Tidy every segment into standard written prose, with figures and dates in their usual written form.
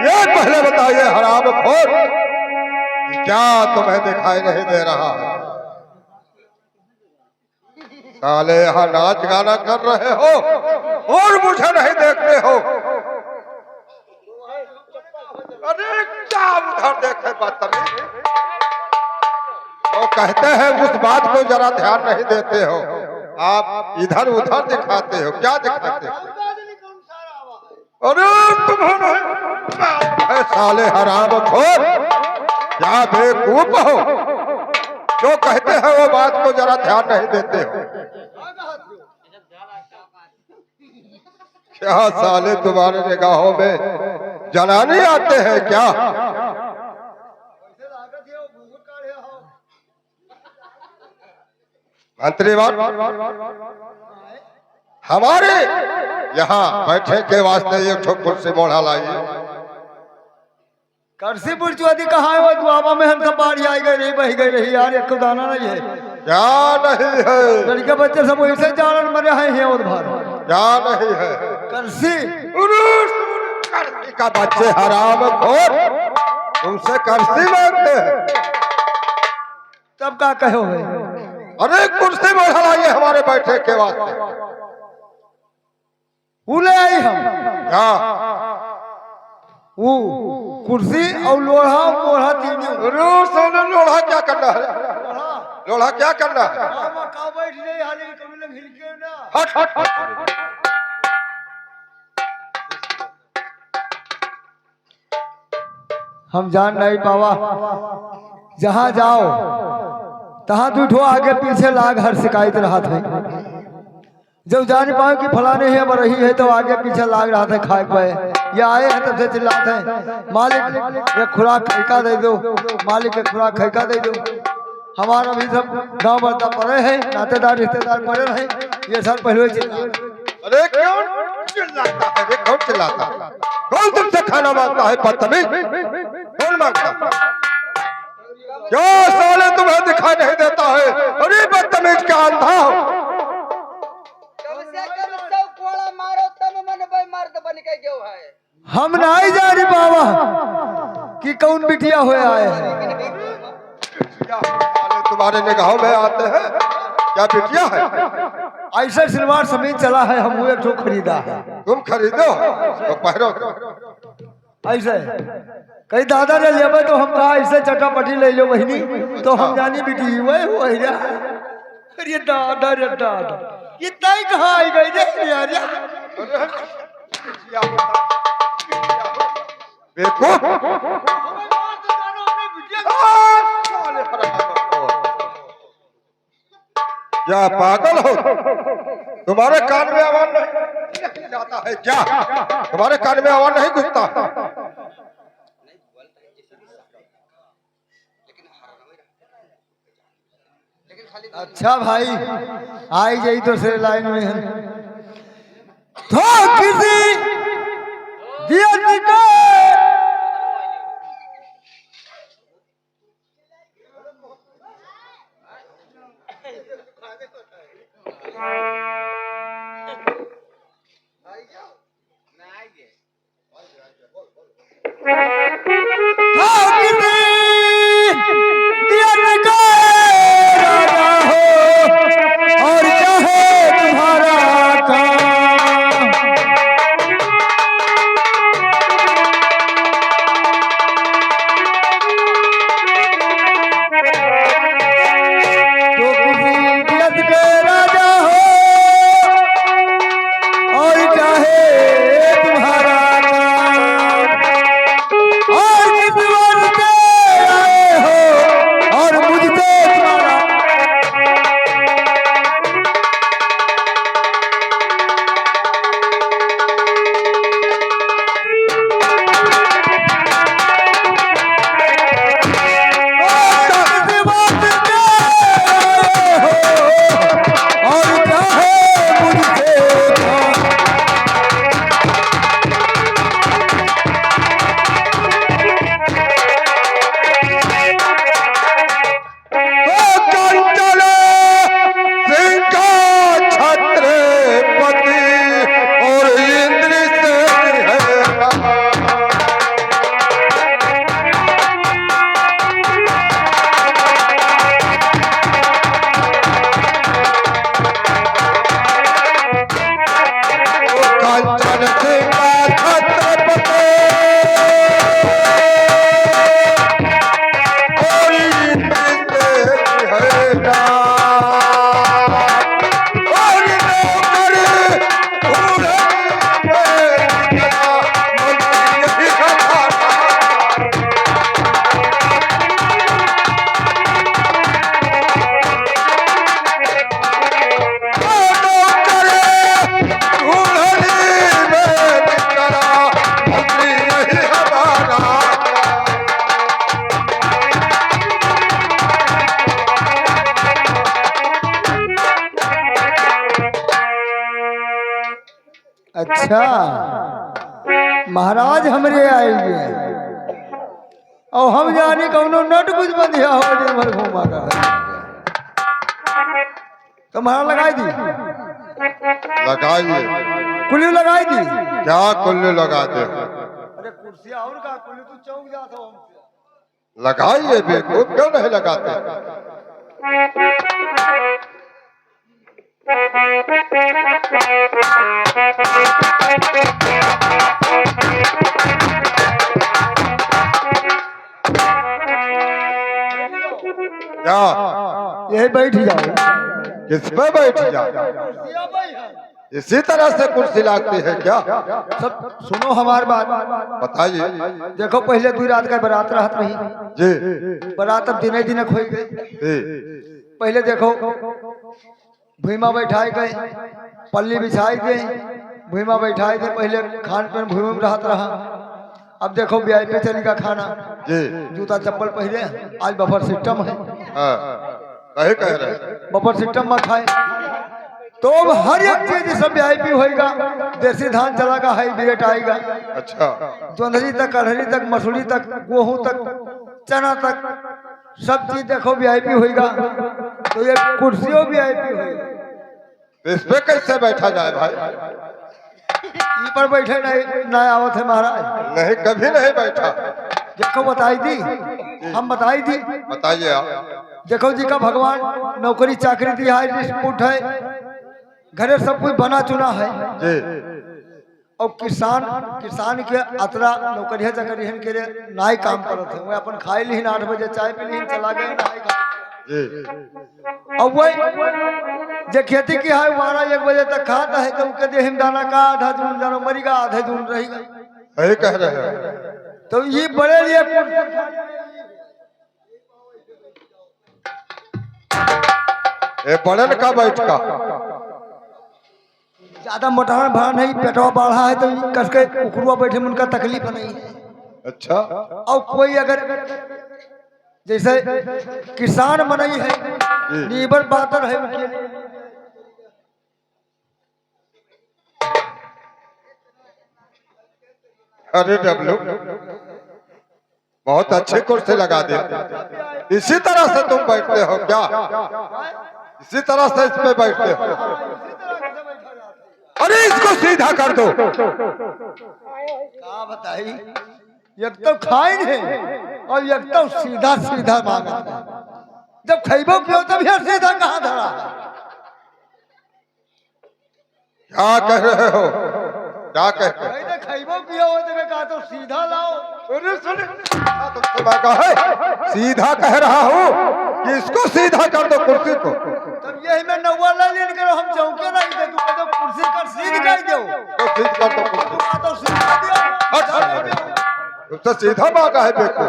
ये पहले बताइए हरामखोर, क्या तुम्हें दिखाई नहीं दे रहा है? साले यहाँ नाच गाना कर रहे हो और मुझे नहीं देखते हो। अरे क्या उधर देखे बदतमीज, वो कहते हैं उस बात को जरा ध्यान नहीं देते हो, आप इधर उधर दिखाते हो। क्या दिखाते हो? अरे तुम्हारे साले हरामखोर, क्या बेवकूफ हो, जो कहते हैं वो बात को जरा ध्यान नहीं देते हो। क्या साले तुम्हारे निगाहों में जनाने आते हैं क्या? मंत्रीवान, हमारे यहाँ बैठे के वास्ते एक ठो कुर्सी मोड़ा लाइए। कर्सी बुर्जुआदी कहाँ है? वो दुआबा में हम सब बाढ़ आई गई रही, बही गई रही यार, एक दाना नहीं है। क्या नहीं है? लड़के बच्चे सब वैसे जालन मरे हैं उधर। क्या नहीं है? कर्सी का बच्चे हरामखोर, तुमसे कर्सी मांगते हैं। तब क्या कहो है? अरे कुर्सी मोड़ा लाइए हमारे बैठे के वास्ते। ले आई हम क्या? वो कुर्सी और लोढ़ा मोढ़ा तीनों। लोढ़ा क्या करना है? लोढ़ा क्या करना है? हट हट हट। हम जान नहीं पावा, जहाँ जाओ तहाँ दूठो आगे पीछे लाग हर शिकायत रहा था। जब जान पाओ कि फलाने है बरही है तो आगे पीछे लाग रहा था खाए पे। ये आए हैं तब से चिल्लाते हैं मालिक ये खुराक खैका दे दो, मालिक ये खुराक खैका दे दो। हमारा भी सब गांव बड़ता पड़े हैं, नातेदार रिश्तेदार पड़े रहे, ये सर पहले चिल्ला। अरे कौन चिल्लाता है? अरे कौन चिल्लाता है? कौन तुमसे खाना मांगता है? बदतमीज, कौन मांगता? क्या साले तुम्हें दिखाई नहीं देता है? अरे बदतमीज, क्या अंधा हो? हम नहीं जा रही बाबा कि कौन बिटिया हुए आए तुम्हारे निगाहों में आते हैं क्या बिटिया है? ऐसा सिलवार समीन चला है, हम एक ठो खरीदा है। तुम खरीदो तो पहनो। ऐसे कई दादा ने ले तो हम कहा ऐसे चटापटी ले लो बहनी, तो हम जानी बेटी वही अरे दादा रे दादा ये तय कहाँ आई गई रे यार? क्या पागल हो? तुम्हारे कान में आवाज नहीं जाता है क्या? तुम्हारे कान में आवाज नहीं घुसता? अच्छा भाई आई जाई तो से लाइन में है तो किसी दिया निकाल अच्छा महाराज हमरे आएंगे और हम जाने कौनो नट कुछ बंधिया हो दिन भर घूमा कर तुम्हारा लगाई दी लगाइए। कुल्लू लगाई दी क्या कुल्लू लगा दे? अरे कुर्सी और का कुल्लू तू चौक जाता हो हमसे लगाइए बेवकूफ, क्यों नहीं लगाते? क्या यही बैठ जाओ किस पे बैठ जा? इसी तरह से कुर्सी लगती है क्या? सब सुनो हमारी बात बताइए। देखो पहले 2 रात का बारात रहत रही जी बारात अब दिने दिने खोई गई जी। पहले देखो भूमा बैठाए गए पल्ली बिछाई गई भूमा बैठाए गए पहले खान पीन भूमि में रहत रहा अब देखो वीआईपी चली का खाना जी जूता चप्पल पहले आज बफर सिस्टम है हाँ सही कह रहे हैं। बफर सिस्टम में खाए तो अब हर एक चीज सब वीआईपी होएगा देसी धान चला का हाईब्रिड आएगा अच्छा जोंधरी तक कढ़री तक मसूरी तक गेहूं तक चना तक सब चीज देखो वीआईपी होएगा तो ये कुर्सियों वीआईपी होएगा इस पे कैसे बैठा जाए भाई? ई पर बैठे नहीं आवत है महाराज नहीं कभी नहीं बैठा। देखो बताई दी हम बताई दी बताइए आप। देखो जी का भगवान नौकरी चाकरी दिया है डिस्प्यूट है घरे सब कुछ बना चुना है जी और किसान के अतरा नौकरिया चाकरी के लिए नाई काम करते हैं वो अपन खाई ली 8 बजे चाय पी ली चला गए नाई खा जी। और वही जो खेती की है 12-1 बजे तक खाता है तो उनके देह में दाना का आधा जून जानो मरीगा आधा जून रहेगा सही कह रहे हैं। तो ये बड़े लिए ये बड़न का बैठका ज्यादा मोटाना भरा नहीं पेटवा बढ़ा है तो कस के उखरुआ बैठे में उनका तकलीफ नहीं है। अच्छा और कोई अगर जैसे किसान मनई है नीबर बातर है उनके अरे डब्लू बहुत अच्छे कुर्सी लगा दे। इसी तरह से तुम बैठते हो क्या? इसी तरह से इस पे बैठते हो? अरे इसको सीधा कर दो। क्या बताई एक तो खाएंगे और एक तो सीधा सीधा मांगा जब खैबो क्यों तब यार सीधा कहाँ धरा क्या कह रहे हो? क्या कहते हैं? तो खैबो क्यों हो तो कहा तो सीधा लाओ अरे सुन तुमसे मांगा है सीधा कह रहा हूँ कि इसको सीधा कर दो कुर्सी को। तब यही मैं नौवा ला लेन करो हम चौके नहीं दे तू तो कुर्सी कर सीध कर दो तो सीध कर दो कुर्सी। तू तो सीधा दियो तुमसे सीधा मांगा है बेको।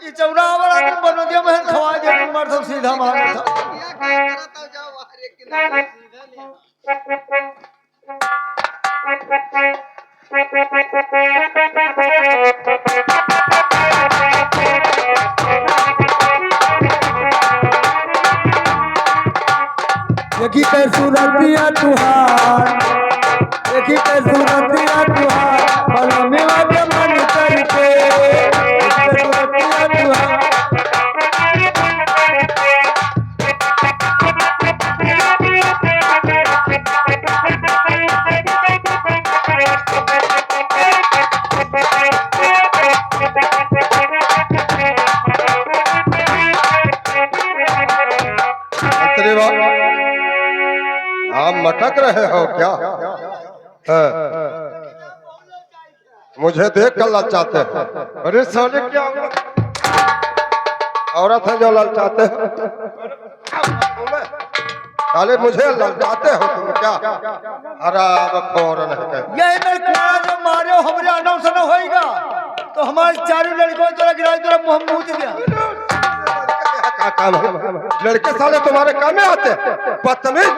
ये चौरा वाला तुम बनो दिया मैं खवा दे तुम मर तो सीधा मांगा था यकी के सूरतिया तुहार यकी के सूरतिया तुहार बलमे वाले मन करके यकी के सूरतिया तुहार आप मटक रहे हो क्या? मुझे देख कर ललचाते हैं। अरे साले क्या औरत है जो ललचाते हैं? साले मुझे ललचाते हो तुम क्या? हराम खोर नहीं कह। ये इधर कुआं जो मारे हो हमरे अनव से न होएगा तो हमारे चारों लड़कों तोरा गिराई तोरा मुंह मुंह दिया क्या काम है? लड़के साले तुम्हारे काम में आते हैं? बदतमीज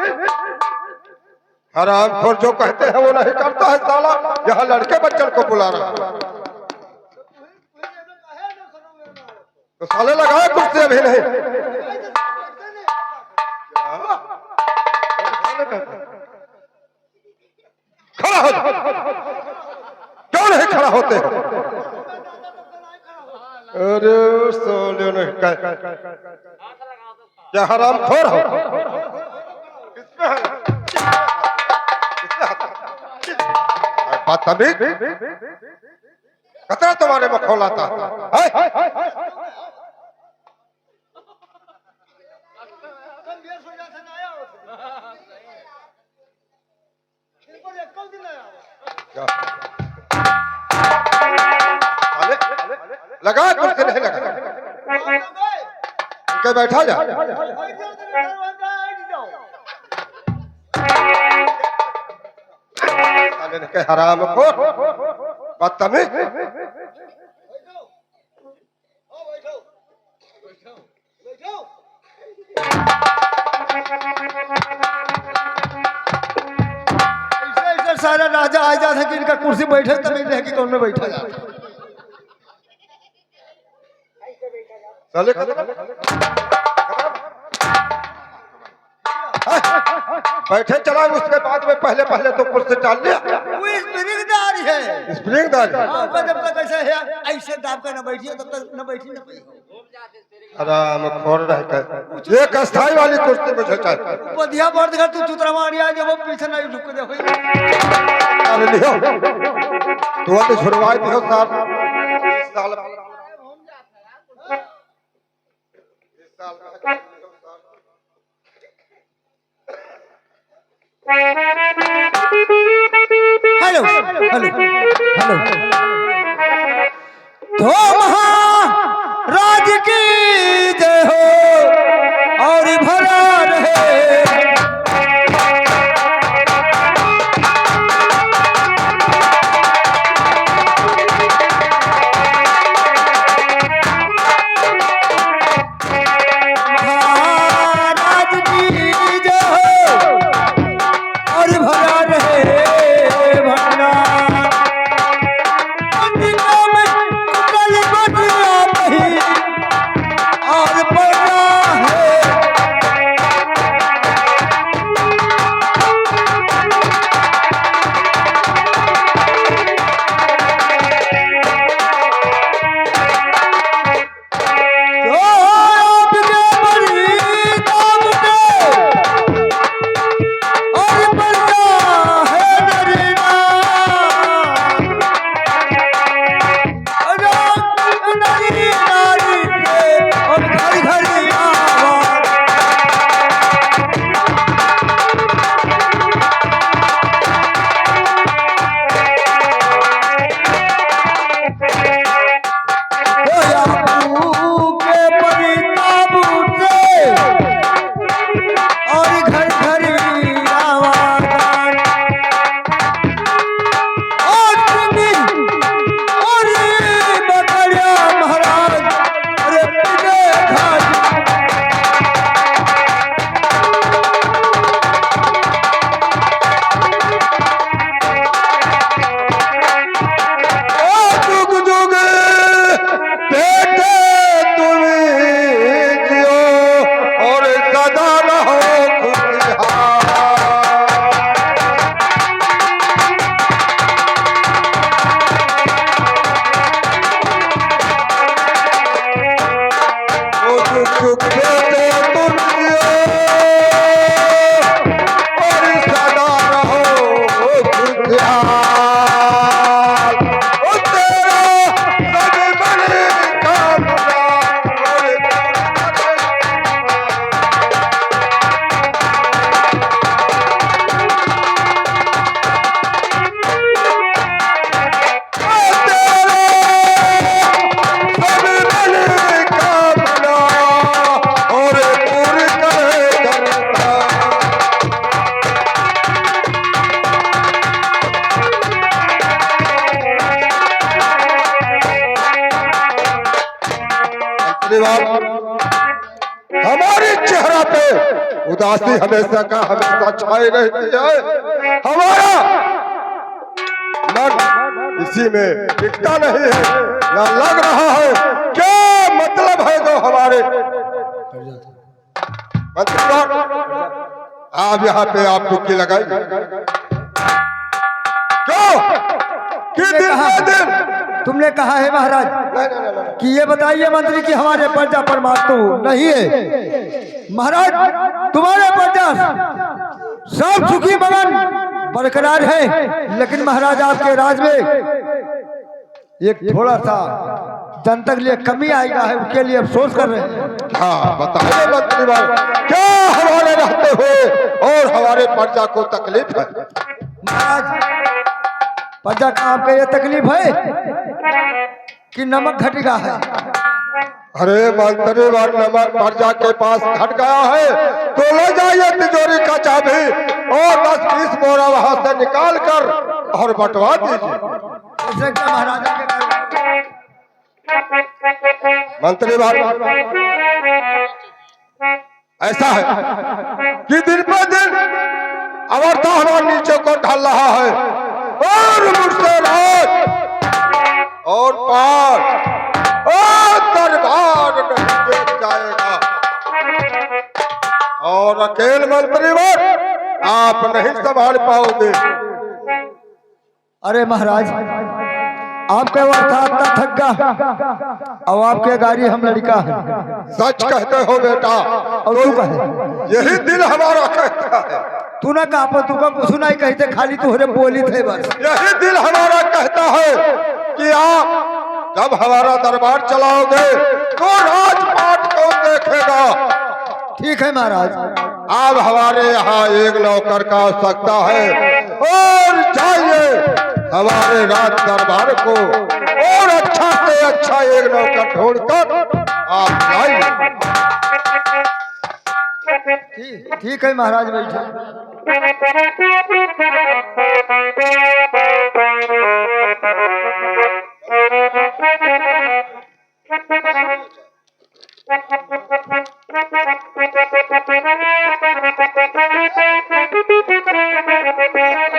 हराम खोर जो कहते हैं वो नहीं करता है साला। यहाँ लड़के बच्चों को बुला रहा है तो साले लगाए कुर्सी अभी नहीं। खड़ा हो जाओ। क्यों नहीं खड़ा होते हो? अरे सोले नहीं क्या हराम खोर हो? बदतमीज, कतरा तुम्हारे में खोलाता है? लगा कुर्सी नहीं लगा के बैठा जा। के हराम को बदतमीज। ऐसे सारा राजा आ जाता कि इनका कुर्सी बैठे तभी नहीं कि कौन में बैठा जाता। चले बैठे चला, उसके बाद में पहले पहले तो कुर्सी डाल लिया। वो स्प्रिंगदार है। स्प्रिंगदार जब तक ऐसे है ऐसे दाब कर न बैठिए तब तक न बैठी न बैठी। आराम खोर रह कर एक अस्थाई वाली कुर्सी मुझे चाहिए। बढ़िया बढ़ कर तू चुतरा मारिया जब वो पीछे नहीं रुक दे होई। अरे लियो तू तो छुड़वाई दियो साल हेलो हेलो हेलो तो महाराज की जय हो और भरा रहे। हमारे चेहरा पे उदासी हमेशा का हमेशा छाई रहती है। हमारा मन इसी में टिकता नहीं है। ना लग रहा है क्या मतलब है जो हमारे आप यहाँ पे आप टुक्की लगाएंगे। कि दिन पे दिन तुमने कहा है महाराज नहीं। कि ये बताइए मंत्री कि हमारे प्रजा परमात्मा नहीं है। महाराज तुम्हारे प्रजा सब सुखी मगन बरकरार है, लेकिन महाराज आपके राज में एक थोड़ा सा जनता के लिए कमी आएगा है, उसके लिए अफसोस कर रहे हैं। हाँ बताइए मंत्री बाबू, क्या हमारे रहते हुए और हमारे प्रजा को तकलीफ है? महाराज प्रजा का आपका ये तकलीफ है कि नमक घटेगा है। अरे मंत्री बाबू, नमक प्रजा के पास घट गया है तो ले जाइए तिजोरी का चाबी और 10-20 बोरा वहां से निकाल कर और बंटवा दीजिए। ऐसे क्या महाराजा के घर मंत्री बाबू, ऐसा है कि दिन पर दिन अमरता हमारे नीचे को ढल रहा है और मुझसे रात और पार और दरबार नहीं देख जाएगा और अकेले मंत्री बाबू आप नहीं संभाल पाओगे। अरे महाराज आपका अर्थात थक गया और आपके गाड़ी हम लड़का है। सच कहते हो बेटा, और तू कहे यही दिल हमारा कहता है। तू ना कहा तू का कुछ नहीं कहते, खाली तुहरे बोली थे बस। यही दिल हमारा कहता है कि आप जब हमारा दरबार चलाओगे तो राजपाट कौन देखेगा? ठीक है महाराज, अब हमारे यहाँ एक नौकर का आवश्यकता है और जाइए हमारे राज दरबार को और अच्छा से अच्छा एक नौकर ढूंढकर आप जाइए। ठीक है महाराज बैठे।